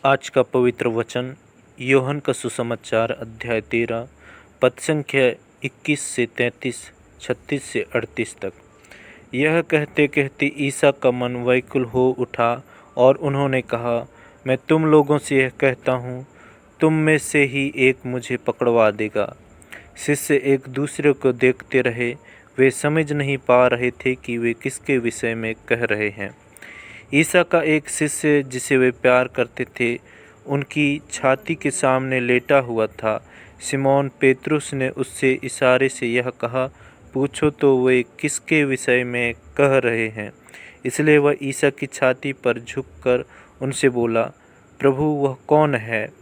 आज का पवित्र वचन यूहन्ना का सुसमाचार अध्याय 13 पद संख्या 21 से 33, 36 से 38 तक। यह कहते कहते ईसा का मन व्याकुल हो उठा और उन्होंने कहा, मैं तुम लोगों से यह कहता हूँ, तुम में से ही एक मुझे पकड़वा देगा। शिष्य एक दूसरे को देखते रहे, वे समझ नहीं पा रहे थे कि वे किसके विषय में कह रहे हैं। ईसा का एक शिष्य जिसे वे प्यार करते थे उनकी छाती के सामने लेटा हुआ था। सिमोन पेतरुस ने उससे इशारे से यह कहा, पूछो तो वे किसके विषय में कह रहे हैं। इसलिए वह ईसा की छाती पर झुककर उनसे बोला, प्रभु वह कौन है?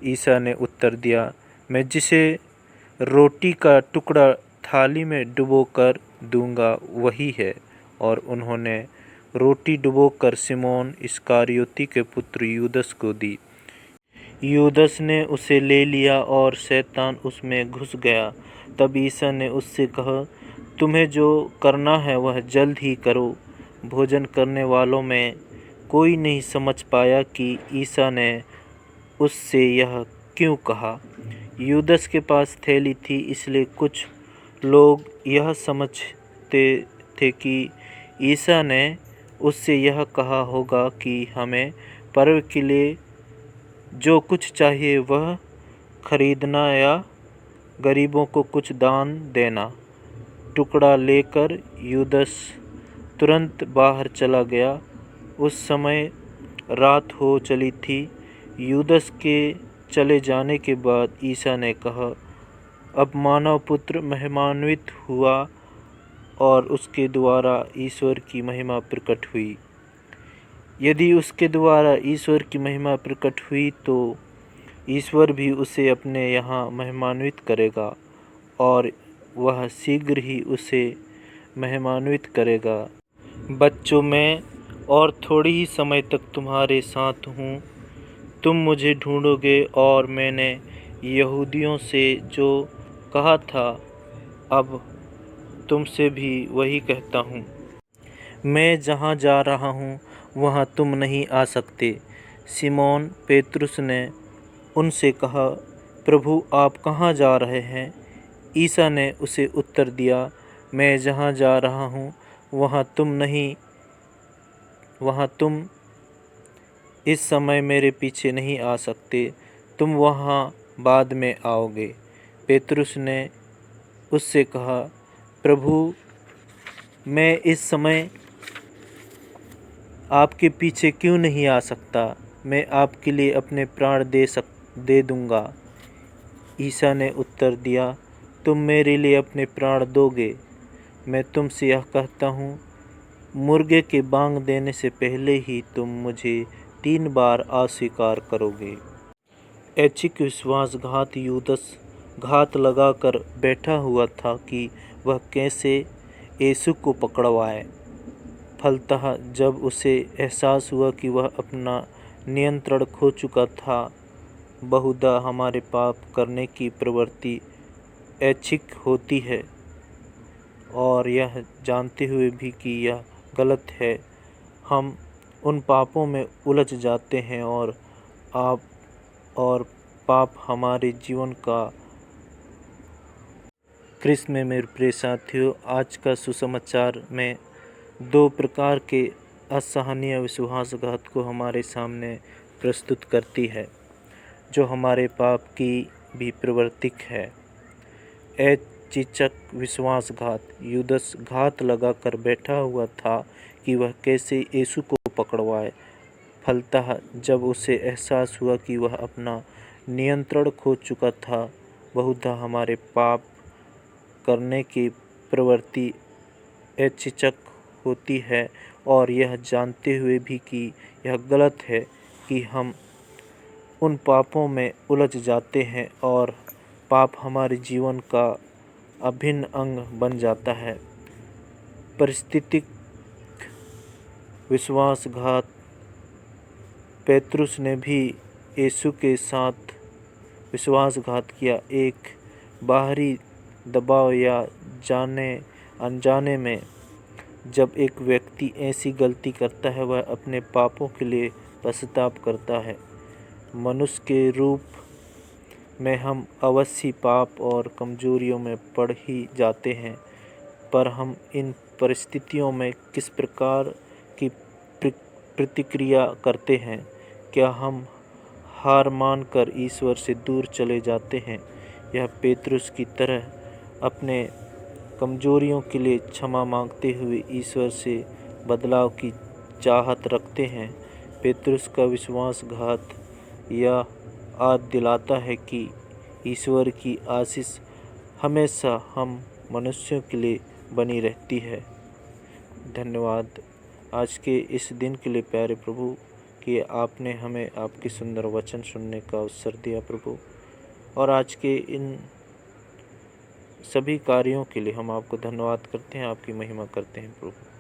ईसा ने उत्तर दिया, मैं जिसे रोटी का टुकड़ा थाली में डुबोकर दूंगा वही है। और उन्होंने रोटी डुबोकर सिमोन इस्करियोती के पुत्र यूदस को दी। यूदस ने उसे ले लिया और शैतान उसमें घुस गया। तब ईसा ने उससे कहा, तुम्हें जो करना है वह जल्द ही करो। भोजन करने वालों में कोई नहीं समझ पाया कि ईसा ने उससे यह क्यों कहा। यूदस के पास थैली थी, इसलिए कुछ लोग यह समझते थे कि ईसा ने उससे यह कहा होगा कि हमें पर्व के लिए जो कुछ चाहिए वह खरीदना या गरीबों को कुछ दान देना। टुकड़ा लेकर यूदस तुरंत बाहर चला गया। उस समय रात हो चली थी। यूदस के चले जाने के बाद ईसा ने कहा, अब मानव पुत्र महिमान्वित हुआ और उसके द्वारा ईश्वर की महिमा प्रकट हुई। यदि उसके द्वारा ईश्वर की महिमा प्रकट हुई तो ईश्वर भी उसे अपने यहाँ महिमान्वित करेगा और वह शीघ्र ही उसे महिमान्वित करेगा। बच्चों, मैं और थोड़ी ही समय तक तुम्हारे साथ हूँ। तुम मुझे ढूंढोगे और मैंने यहूदियों से जो कहा था अब तुमसे भी वही कहता हूँ। मैं जहाँ जा रहा हूँ वहाँ तुम नहीं आ सकते। सिमोन पेतरुस ने उनसे कहा, प्रभु आप कहाँ जा रहे हैं? ईसा ने उसे उत्तर दिया, मैं जहाँ जा रहा हूँ वहाँ तुम इस समय मेरे पीछे नहीं आ सकते, तुम वहाँ बाद में आओगे। पेतरुस ने उससे कहा, प्रभु मैं इस समय आपके पीछे क्यों नहीं आ सकता? मैं आपके लिए अपने प्राण दे दूंगा। ईसा ने उत्तर दिया, तुम मेरे लिए अपने प्राण दोगे? मैं तुमसे यह कहता हूँ, मुर्गे के बांग देने से पहले ही तुम मुझे 3 बार अस्वीकार करोगे। ऐच्छिक विश्वासघात यूदस घात लगाकर बैठा हुआ था कि वह कैसे यीशु को पकड़वाए। फलतः जब उसे एहसास हुआ कि वह अपना नियंत्रण खो चुका था, बहुधा हमारे पाप करने की प्रवृत्ति ऐच्छिक होती है और यह जानते हुए भी कि यह गलत है, हम उन पापों में उलझ जाते हैं और पाप हमारे जीवन का। कृष्ण में मेरे प्रिय साथियों, आज का सुसमाचार में 2 प्रकार के असहनीय विश्वासघात को हमारे सामने प्रस्तुत करती है, जो हमारे पाप की भी प्रवर्तिक है। ऐच्छिक विश्वासघात। यूदस घात लगाकर बैठा हुआ था कि वह कैसे यीशु को पकड़वाए। फलतः जब उसे एहसास हुआ कि वह अपना नियंत्रण खो चुका था, बहुधा हमारे पाप करने की प्रवृत्ति ऐच्छिक होती है और यह जानते हुए भी कि यह गलत है कि हम उन पापों में उलझ जाते हैं और पाप हमारे जीवन का अभिन्न अंग बन जाता है। परिस्थितिक विश्वासघात। पेतरुस ने भी यीशु के साथ विश्वासघात किया। एक बाहरी दबाव या जाने अनजाने में जब एक व्यक्ति ऐसी गलती करता है, वह अपने पापों के लिए पश्चाताप करता है। मनुष्य के रूप में हम अवश्य पाप और कमजोरियों में पड़ ही जाते हैं, पर हम इन परिस्थितियों में किस प्रकार की प्रतिक्रिया करते हैं? क्या हम हार मानकर ईश्वर से दूर चले जाते हैं या पेतरुस की तरह अपने कमजोरियों के लिए क्षमा मांगते हुए ईश्वर से बदलाव की चाहत रखते हैं? पेतरुस का विश्वासघात यह याद दिलाता है कि ईश्वर की आशीष हमेशा हम मनुष्यों के लिए बनी रहती है। धन्यवाद आज के इस दिन के लिए प्यारे प्रभु कि आपने हमें आपके सुंदर वचन सुनने का अवसर दिया प्रभु, और आज के इन सभी कार्यों के लिए हम आपको धन्यवाद करते हैं, आपकी महिमा करते हैं प्रभु।